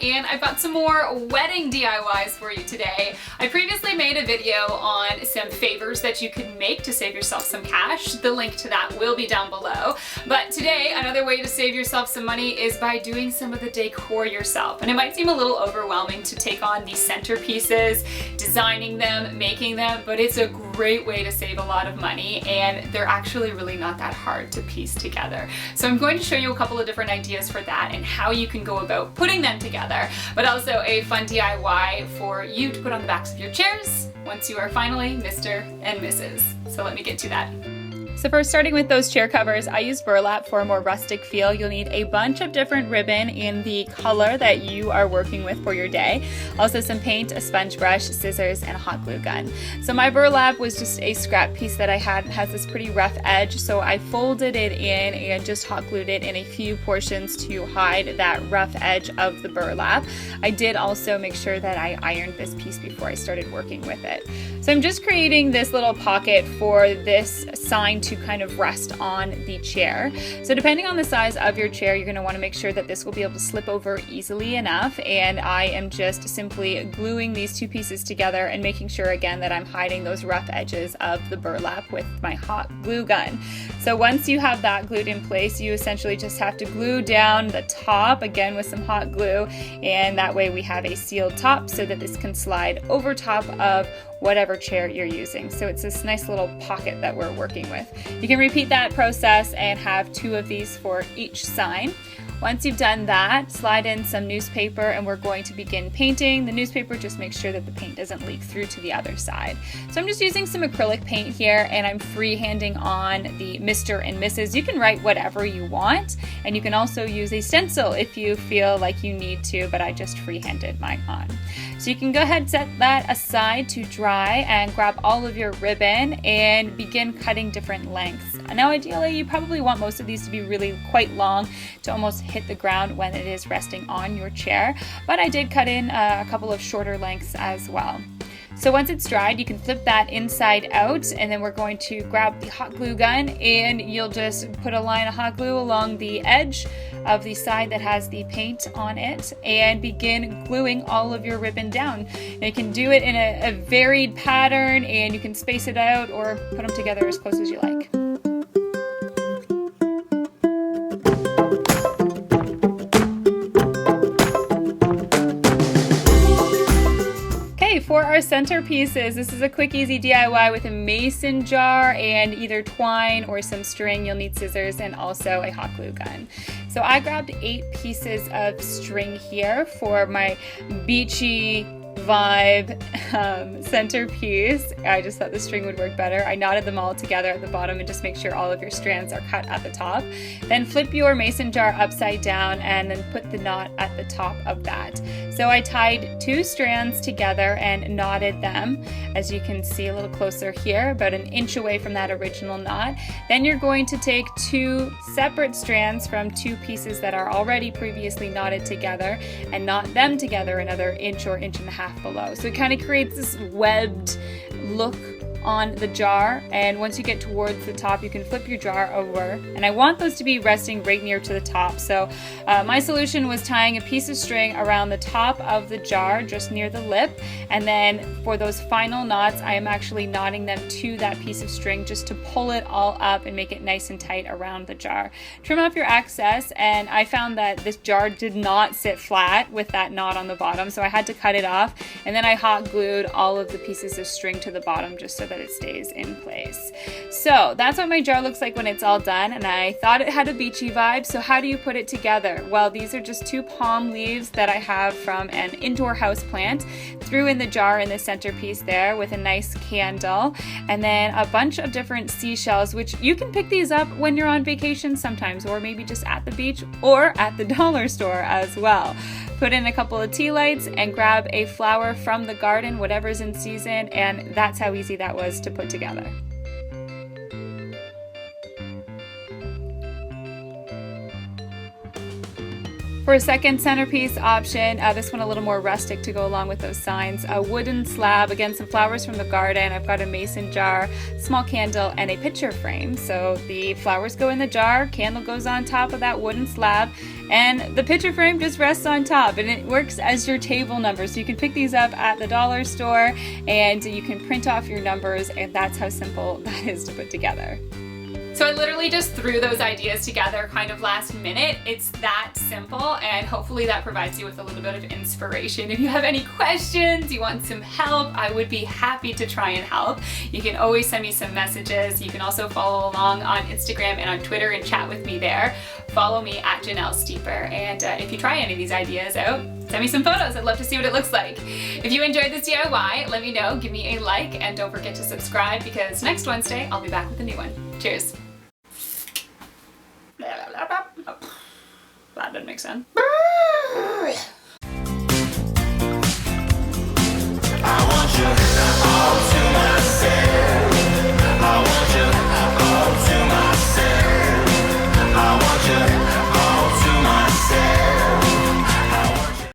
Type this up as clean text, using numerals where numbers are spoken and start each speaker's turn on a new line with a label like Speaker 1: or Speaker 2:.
Speaker 1: and I've got some more wedding DIYs for you today. I previously made a video on some favors that you can make to save yourself some cash. The link to that will be down below. But today, another way to save yourself some money is by doing some of the decor yourself. And it might seem a little overwhelming to take on these centerpieces, designing them, making them, but it's a great way to save a lot of money, and they're actually really not that hard to piece together. So I'm going to show you a couple of different ideas for that and how you can go about putting them together, but also a fun DIY for you to put on the backs of your chairs once you are finally Mr. and Mrs. So let me get to that. So first, starting with those chair covers, I use burlap for a more rustic feel. You'll need a bunch of different ribbon in the color that you are working with for your day. Also some paint, a sponge brush, scissors, and a hot glue gun. So my burlap was just a scrap piece that I had. It has this pretty rough edge, so I folded it in and just hot glued it in a few portions to hide that rough edge of the burlap. I did also make sure that I ironed this piece before I started working with it. So I'm just creating this little pocket for this sign to kind of rest on the chair. So depending on the size of your chair, you're going to want to make sure that this will be able to slip over easily enough. And I am just simply gluing these two pieces together and making sure again that I'm hiding those rough edges of the burlap with my hot glue gun. So once you have that glued in place, you essentially just have to glue down the top again with some hot glue, and that way we have a sealed top so that this can slide over top of whatever chair you're using. So it's this nice little pocket that we're working with. You can repeat that process and have two of these for each sign. Once you've done that, slide in some newspaper and we're going to begin painting. The newspaper just makes sure that the paint doesn't leak through to the other side. So I'm just using some acrylic paint here and I'm freehanding on the Mr. and Mrs. You can write whatever you want, and you can also use a stencil if you feel like you need to, but I just freehanded mine on. So you can go ahead and set that aside to dry and grab all of your ribbon and begin cutting different lengths. Now ideally you probably want most of these to be really quite long to almost hit the ground when it is resting on your chair, but I did cut in a couple of shorter lengths as well. So once it's dried, you can flip that inside out, and then we're going to grab the hot glue gun and you'll just put a line of hot glue along the edge of the side that has the paint on it and begin gluing all of your ribbon down. And you can do it in a varied pattern, and you can space it out or put them together as close as you like. For our centerpieces, this is a quick, easy DIY with a mason jar and either twine or some string. You'll need scissors and also a hot glue gun. So I grabbed 8 pieces of string here for my beachy vibe centerpiece. I just thought the string would work better. I knotted them all together at the bottom and just make sure all of your strands are cut at the top. Then flip your mason jar upside down and then put the knot at the top of that. So I tied 2 strands together and knotted them, as you can see a little closer here, about an inch away from that original knot. Then you're going to take 2 separate strands from 2 pieces that are already previously knotted together and knot them together another inch or inch and a half below. So it kind of creates this webbed look on the jar, and once you get towards the top you can flip your jar over, and I want those to be resting right near to the top. So my solution was tying a piece of string around the top of the jar just near the lip, and then for those final knots I am actually knotting them to that piece of string just to pull it all up and make it nice and tight around the jar. Trim off your excess, and I found that this jar did not sit flat with that knot on the bottom, so I had to cut it off, and then I hot glued all of the pieces of string to the bottom just so that it stays in place. So that's what my jar looks like when it's all done, and I thought it had a beachy vibe. So how do you put it together? Well, these are just 2 palm leaves that I have from an indoor house plant. Threw in the jar in the centerpiece there with a nice candle, and then a bunch of different seashells, which you can pick these up when you're on vacation sometimes, or maybe just at the beach or at the dollar store as well. Put in a couple of tea lights and grab a flower from the garden, whatever's in season, and that's how easy that was to put together. For a second centerpiece option, this one a little more rustic to go along with those signs. A wooden slab, again some flowers from the garden. I've got a mason jar, small candle, and a picture frame. So the flowers go in the jar, candle goes on top of that wooden slab, And the picture frame just rests on top, and it works as your table number. So you can pick these up at the dollar store and you can print off your numbers, and that's how simple that is to put together. So I literally just threw those ideas together kind of last minute. It's that simple, and hopefully that provides you with a little bit of inspiration. If you have any questions, you want some help, I would be happy to try and help. You can always send me some messages. You can also follow along on Instagram and on Twitter and chat with me there. Follow me at Janelle Steeper, and if you try any of these ideas out, send me some photos. I'd love to see what it looks like. If you enjoyed this DIY, let me know, give me a like, and don't forget to subscribe because next Wednesday I'll be back with a new one. Cheers. That didn't make sense.